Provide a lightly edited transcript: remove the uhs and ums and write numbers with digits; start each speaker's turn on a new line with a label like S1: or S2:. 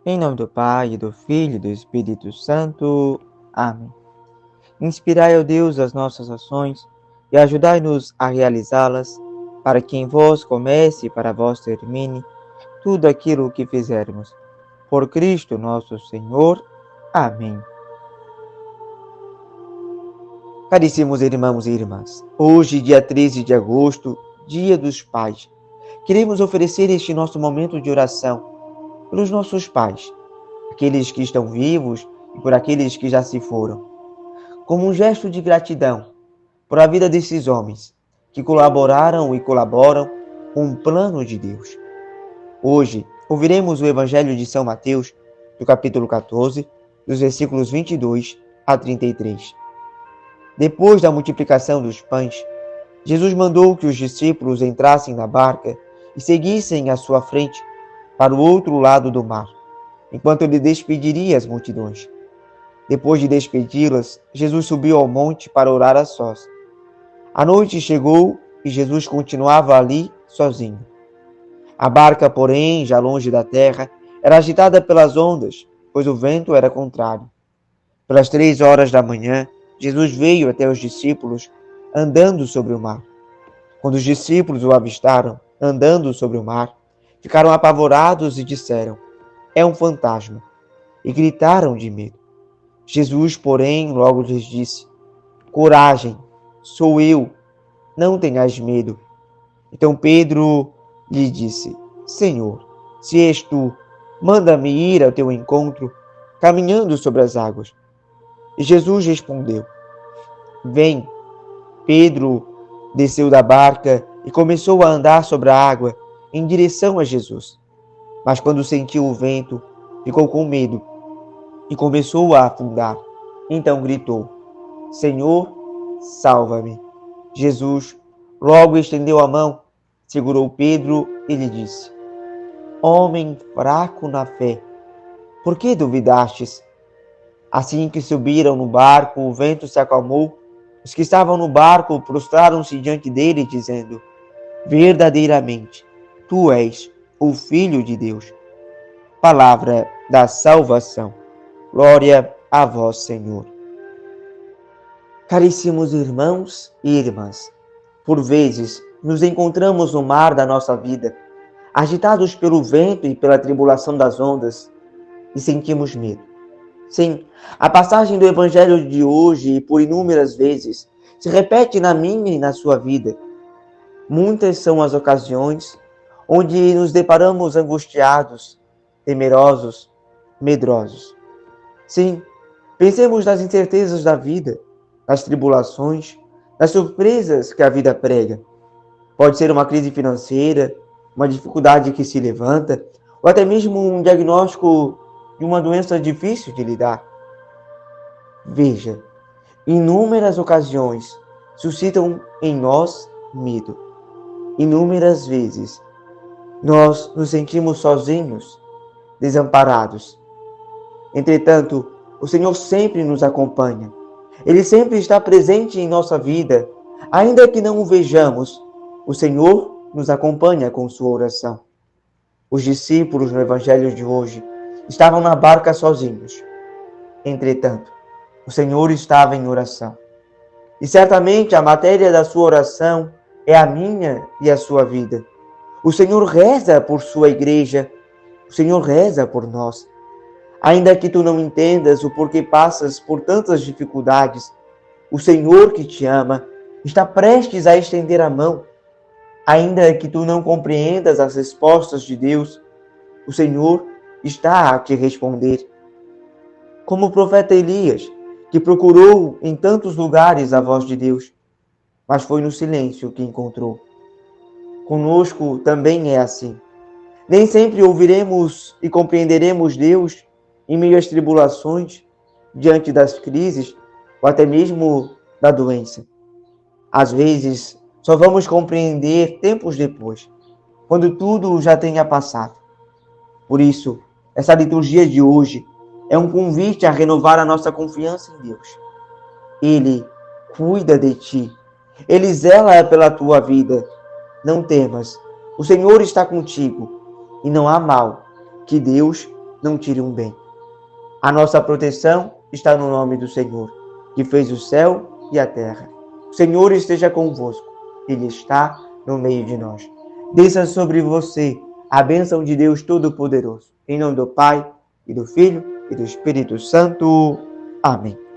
S1: Em nome do Pai, do Filho e do Espírito Santo. Amém. Inspirai, ó Deus, as nossas ações e ajudai-nos a realizá-las, para que em vós comece e para vós termine tudo aquilo que fizermos. Por Cristo nosso Senhor. Amém. Caríssimos irmãos e irmãs, hoje, dia 13 de agosto, Dia dos Pais, queremos oferecer este nosso momento de oração pelos nossos pais, aqueles que estão vivos e por aqueles que já se foram, como um gesto de gratidão por a vida desses homens que colaboraram e colaboram com o plano de Deus. Hoje, ouviremos o Evangelho de São Mateus, do capítulo 14, dos versículos 22 a 33. Depois da multiplicação dos pães, Jesus mandou que os discípulos entrassem na barca e seguissem à sua frente para o outro lado do mar, enquanto ele despediria as multidões. Depois de despedi-las, Jesus subiu ao monte para orar a sós. A noite chegou e Jesus continuava ali sozinho. A barca, porém, já longe da terra, era agitada pelas ondas, pois o vento era contrário. Pelas 3 horas da manhã, Jesus veio até os discípulos, andando sobre o mar. Quando os discípulos o avistaram, andando sobre o mar, ficaram apavorados e disseram: "É um fantasma!" e gritaram de medo. Jesus, porém, logo lhes disse: "Coragem, sou eu, não tenhais medo." Então Pedro lhe disse: "Senhor, se és tu, manda-me ir ao teu encontro, caminhando sobre as águas." E Jesus respondeu: "Vem." Pedro desceu da barca e começou a andar sobre a água em direção a Jesus. Mas quando sentiu o vento, ficou com medo e começou a afundar. Então gritou: "Senhor, salva-me." Jesus logo estendeu a mão, segurou Pedro e lhe disse: "Homem fraco na fé, por que duvidastes?" Assim que subiram no barco, o vento se acalmou. Os que estavam no barco prostraram-se diante dele, dizendo: "Verdadeiramente, tu és o Filho de Deus." Palavra da salvação. Glória a vós, Senhor. Caríssimos irmãos e irmãs, por vezes nos encontramos no mar da nossa vida, agitados pelo vento e pela tribulação das ondas, e sentimos medo. Sim, a passagem do Evangelho de hoje, por inúmeras vezes, se repete na minha e na sua vida. Muitas são as ocasiões onde nos deparamos angustiados, temerosos, medrosos. Sim, pensemos nas incertezas da vida, nas tribulações, nas surpresas que a vida prega. Pode ser uma crise financeira, uma dificuldade que se levanta, ou até mesmo um diagnóstico de uma doença difícil de lidar. Veja, inúmeras ocasiões suscitam em nós medo. Inúmeras vezes nós nos sentimos sozinhos, desamparados. Entretanto, o Senhor sempre nos acompanha. Ele sempre está presente em nossa vida. Ainda que não o vejamos, o Senhor nos acompanha com sua oração. Os discípulos no Evangelho de hoje estavam na barca sozinhos. Entretanto, o Senhor estava em oração. E certamente a matéria da sua oração é a minha e a sua vida. O Senhor reza por sua igreja. O Senhor reza por nós. Ainda que tu não entendas o porquê passas por tantas dificuldades, o Senhor que te ama está prestes a estender a mão. Ainda que tu não compreendas as respostas de Deus, o Senhor está a te responder. Como o profeta Elias, que procurou em tantos lugares a voz de Deus, mas foi no silêncio que encontrou. Conosco também é assim. Nem sempre ouviremos e compreenderemos Deus em meio às tribulações, diante das crises ou até mesmo da doença. Às vezes, só vamos compreender tempos depois, quando tudo já tenha passado. Por isso, essa liturgia de hoje é um convite a renovar a nossa confiança em Deus. Ele cuida de ti. Ele zela pela tua vida. Não temas. O Senhor está contigo. E não há mal que Deus não tire um bem. A nossa proteção está no nome do Senhor, que fez o céu e a terra. O Senhor esteja convosco, Ele está no meio de nós. Desça sobre você a bênção de Deus Todo-Poderoso. Em nome do Pai, e do Filho, e do Espírito Santo. Amém.